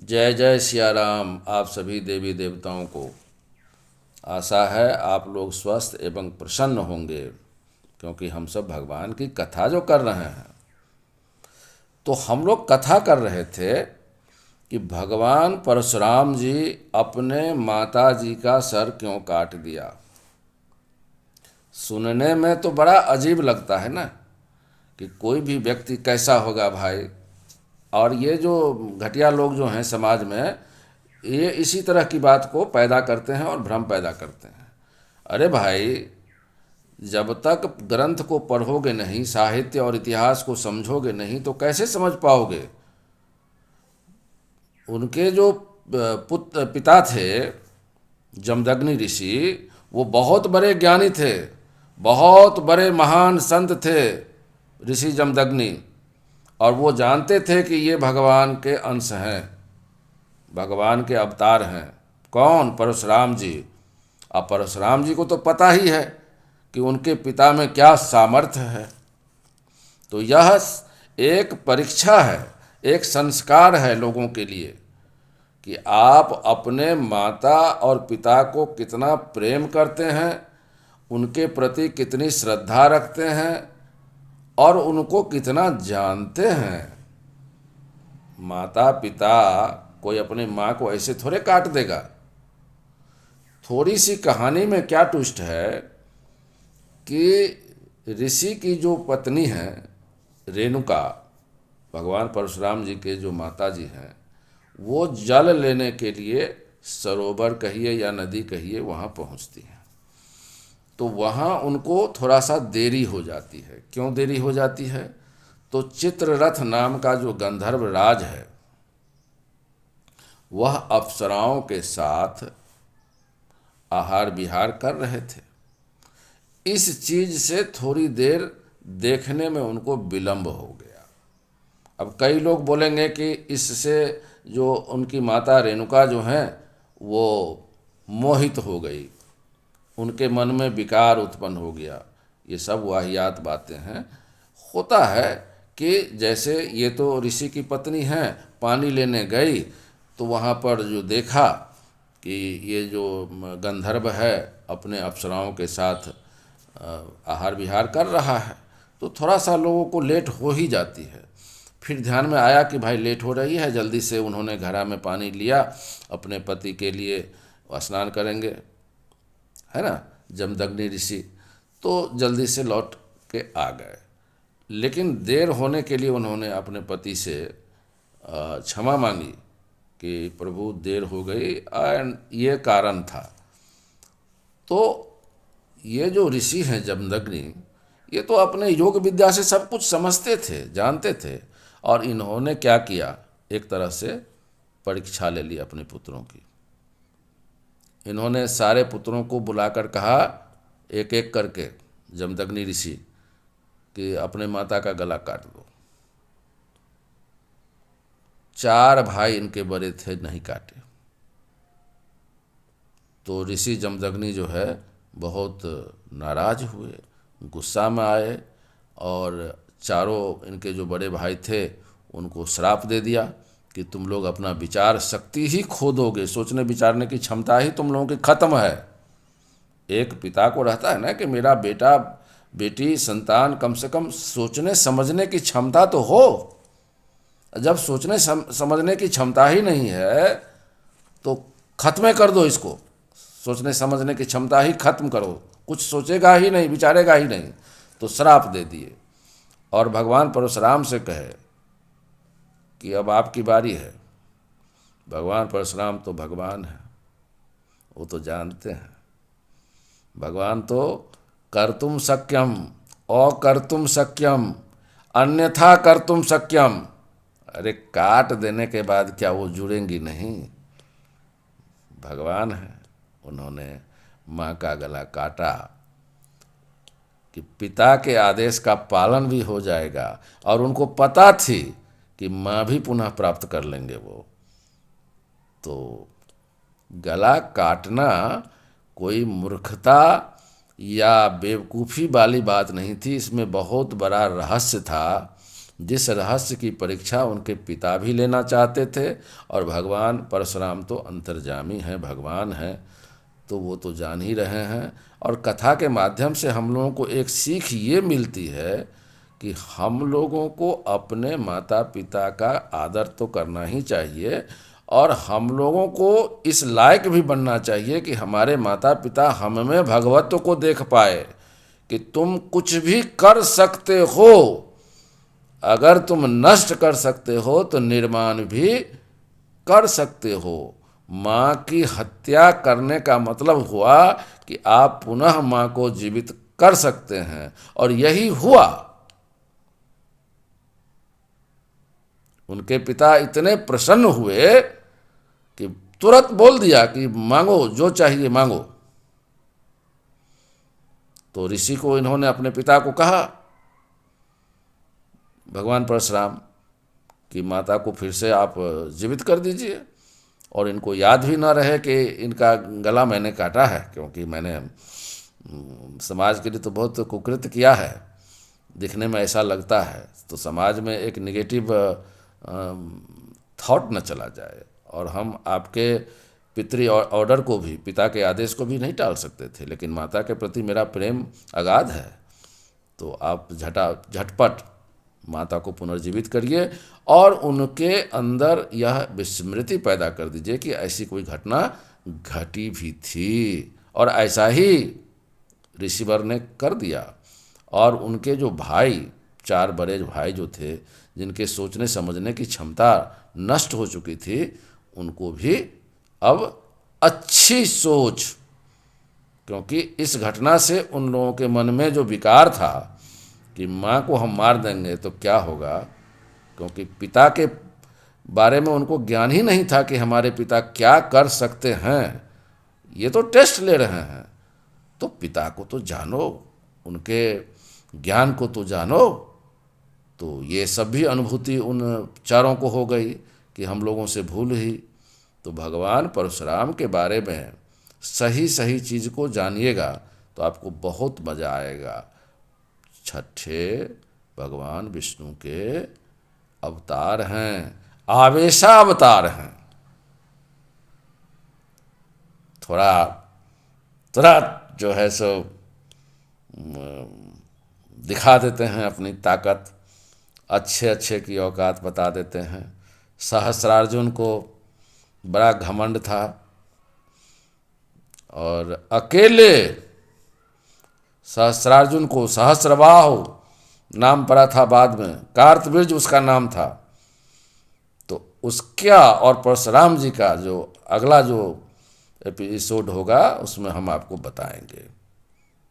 जय जय सिया राम। आप सभी देवी देवताओं को आशा है आप लोग स्वस्थ एवं प्रसन्न होंगे, क्योंकि हम सब भगवान की कथा जो कर रहे हैं। तो हम लोग कथा कर रहे थे कि भगवान परशुराम जी अपने माता जी का सर क्यों काट दिया। सुनने में तो बड़ा अजीब लगता है ना, कि कोई भी व्यक्ति कैसा होगा भाई। और ये जो घटिया लोग जो हैं समाज में, ये इसी तरह की बात को पैदा करते हैं और भ्रम पैदा करते हैं। अरे भाई, जब तक ग्रंथ को पढ़ोगे नहीं, साहित्य और इतिहास को समझोगे नहीं, तो कैसे समझ पाओगे। उनके जो पुत्र पिता थे जमदग्नि ऋषि, वो बहुत बड़े ज्ञानी थे, बहुत बड़े महान संत थे ऋषि जमदग्नि। और वो जानते थे कि ये भगवान के अंश हैं, भगवान के अवतार हैं। कौन? परशुराम जी। अब परशुराम जी को तो पता ही है कि उनके पिता में क्या सामर्थ्य है। तो यह एक परीक्षा है, एक संस्कार है लोगों के लिए, कि आप अपने माता और पिता को कितना प्रेम करते हैं, उनके प्रति कितनी श्रद्धा रखते हैं और उनको कितना जानते हैं। माता पिता, कोई अपनी माँ को ऐसे थोड़े काट देगा। थोड़ी सी कहानी में क्या ट्विस्ट है कि ऋषि की जो पत्नी है रेणुका, भगवान परशुराम जी के जो माता जी हैं, वो जल लेने के लिए सरोवर कहिए या नदी कहिए वहाँ पहुँचती हैं। तो वहाँ उनको थोड़ा सा देरी हो जाती है। क्यों देरी हो जाती है? तो चित्ररथ नाम का जो गंधर्व राज है, वह अप्सराओं के साथ आहार विहार कर रहे थे। इस चीज से थोड़ी देर देखने में उनको विलंब हो गया। अब कई लोग बोलेंगे कि इससे जो उनकी माता रेणुका जो हैं, वो मोहित हो गई, उनके मन में विकार उत्पन्न हो गया। ये सब वाहियात बातें हैं। होता है कि जैसे ये तो ऋषि की पत्नी हैं, पानी लेने गई तो वहाँ पर जो देखा कि ये जो गंधर्व है अपने अप्सराओं के साथ आहार विहार कर रहा है, तो थोड़ा सा लोगों को लेट हो ही जाती है। फिर ध्यान में आया कि भाई लेट हो रही है, जल्दी से उन्होंने घड़ा में पानी लिया, अपने पति के लिए स्नान करेंगे, है ना, जमदग्नि ऋषि। तो जल्दी से लौट के आ गए। लेकिन देर होने के लिए उन्होंने अपने पति से क्षमा मांगी कि प्रभु देर हो गई, एंड ये कारण था। तो ये जो ऋषि हैं जमदग्नि, ये तो अपने योग विद्या से सब कुछ समझते थे, जानते थे। और इन्होंने क्या किया, एक तरह से परीक्षा ले ली अपने पुत्रों की। इन्होंने सारे पुत्रों को बुलाकर कहा, एक एक करके, जमदग्नि ऋषि, कि अपने माता का गला काट दो। 4 भाई इनके बड़े थे, नहीं काटे। तो ऋषि जमदग्नि जो है बहुत नाराज हुए, गुस्सा में आए, और चारों इनके जो बड़े भाई थे उनको श्राप दे दिया कि तुम लोग अपना विचार शक्ति ही खो दोगे, सोचने विचारने की क्षमता ही तुम लोगों की खत्म है। एक पिता को रहता है ना कि मेरा बेटा बेटी संतान कम से कम सोचने समझने की क्षमता तो हो। जब सोचने समझने की क्षमता ही नहीं है, तो खत्म कर दो इसको। सोचने समझने की क्षमता ही खत्म करो, कुछ सोचेगा ही नहीं, विचारेगा ही नहीं। तो श्राप दे दिए और भगवान परशुराम से कहे कि अब आपकी बारी है। भगवान परशुराम तो भगवान है, वो तो जानते हैं। भगवान तो कर्तुम शक्यम अकर्तुम शक्यम अन्यथा कर्तुम शक्यम। अरे काट देने के बाद क्या वो जुड़ेंगी नहीं? भगवान है। उन्होंने माँ का गला काटा कि पिता के आदेश का पालन भी हो जाएगा, और उनको पता थी कि माँ भी पुनः प्राप्त कर लेंगे वो। तो गला काटना कोई मूर्खता या बेवकूफ़ी वाली बात नहीं थी, इसमें बहुत बड़ा रहस्य था। जिस रहस्य की परीक्षा उनके पिता भी लेना चाहते थे, और भगवान परशुराम तो अंतर्यामी हैं, भगवान हैं, तो वो तो जान ही रहे हैं। और कथा के माध्यम से हम लोगों को एक सीख ये मिलती है कि हम लोगों को अपने माता पिता का आदर तो करना ही चाहिए, और हम लोगों को इस लायक भी बनना चाहिए कि हमारे माता पिता हम में भगवत्व को देख पाए कि तुम कुछ भी कर सकते हो, अगर तुम नष्ट कर सकते हो तो निर्माण भी कर सकते हो। माँ की हत्या करने का मतलब हुआ कि आप पुनः माँ को जीवित कर सकते हैं, और यही हुआ। उनके पिता इतने प्रसन्न हुए कि तुरंत बोल दिया कि मांगो, जो चाहिए मांगो। तो ऋषि को इन्होंने अपने पिता को कहा, भगवान परशुराम, कि माता को फिर से आप जीवित कर दीजिए, और इनको याद भी ना रहे कि इनका गला मैंने काटा है, क्योंकि मैंने समाज के लिए तो बहुत कुकृत्य किया है, दिखने में ऐसा लगता है, तो समाज में एक निगेटिव थॉट न चला जाए। और हम आपके पितृ ऑर्डर को भी, पिता के आदेश को भी नहीं टाल सकते थे, लेकिन माता के प्रति मेरा प्रेम अगाध है, तो आप झटपट माता को पुनर्जीवित करिए, और उनके अंदर यह विस्मृति पैदा कर दीजिए कि ऐसी कोई घटना घटी भी थी। और ऐसा ही ऋषिवर ने कर दिया। और उनके जो भाई, 4 बड़े भाई जो थे, जिनके सोचने समझने की क्षमता नष्ट हो चुकी थी, उनको भी अब अच्छी सोच, क्योंकि इस घटना से उन लोगों के मन में जो विकार था कि माँ को हम मार देंगे तो क्या होगा, क्योंकि पिता के बारे में उनको ज्ञान ही नहीं था कि हमारे पिता क्या कर सकते हैं, ये तो टेस्ट ले रहे हैं, तो पिता को तो जानो, उनके ज्ञान को तो जानो। तो ये सब भी अनुभूति उन चारों को हो गई कि हम लोगों से भूल ही। तो भगवान परशुराम के बारे में सही सही चीज़ को जानिएगा तो आपको बहुत मज़ा आएगा। छठे भगवान विष्णु के अवतार हैं, आवेशावतार हैं। थोड़ा थोड़ा जो है सो दिखा देते हैं अपनी ताकत, अच्छे अच्छे की औकात बता देते हैं। सहस्रार्जुन को बड़ा घमंड था, और अकेले सहस्रार्जुन को सहस्रबाहु नाम पड़ा था, बाद में कार्तवीर्य उसका नाम था। तो उसका और परशुराम जी का जो अगला जो एपिसोड होगा उसमें हम आपको बताएंगे,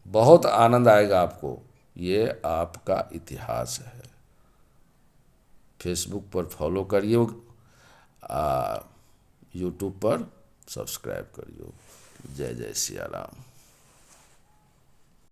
बहुत आनंद आएगा आपको। ये आपका इतिहास है। फेसबुक पर फॉलो करिए, यूट्यूब पर सब्सक्राइब करिए। जय जय सिया राम।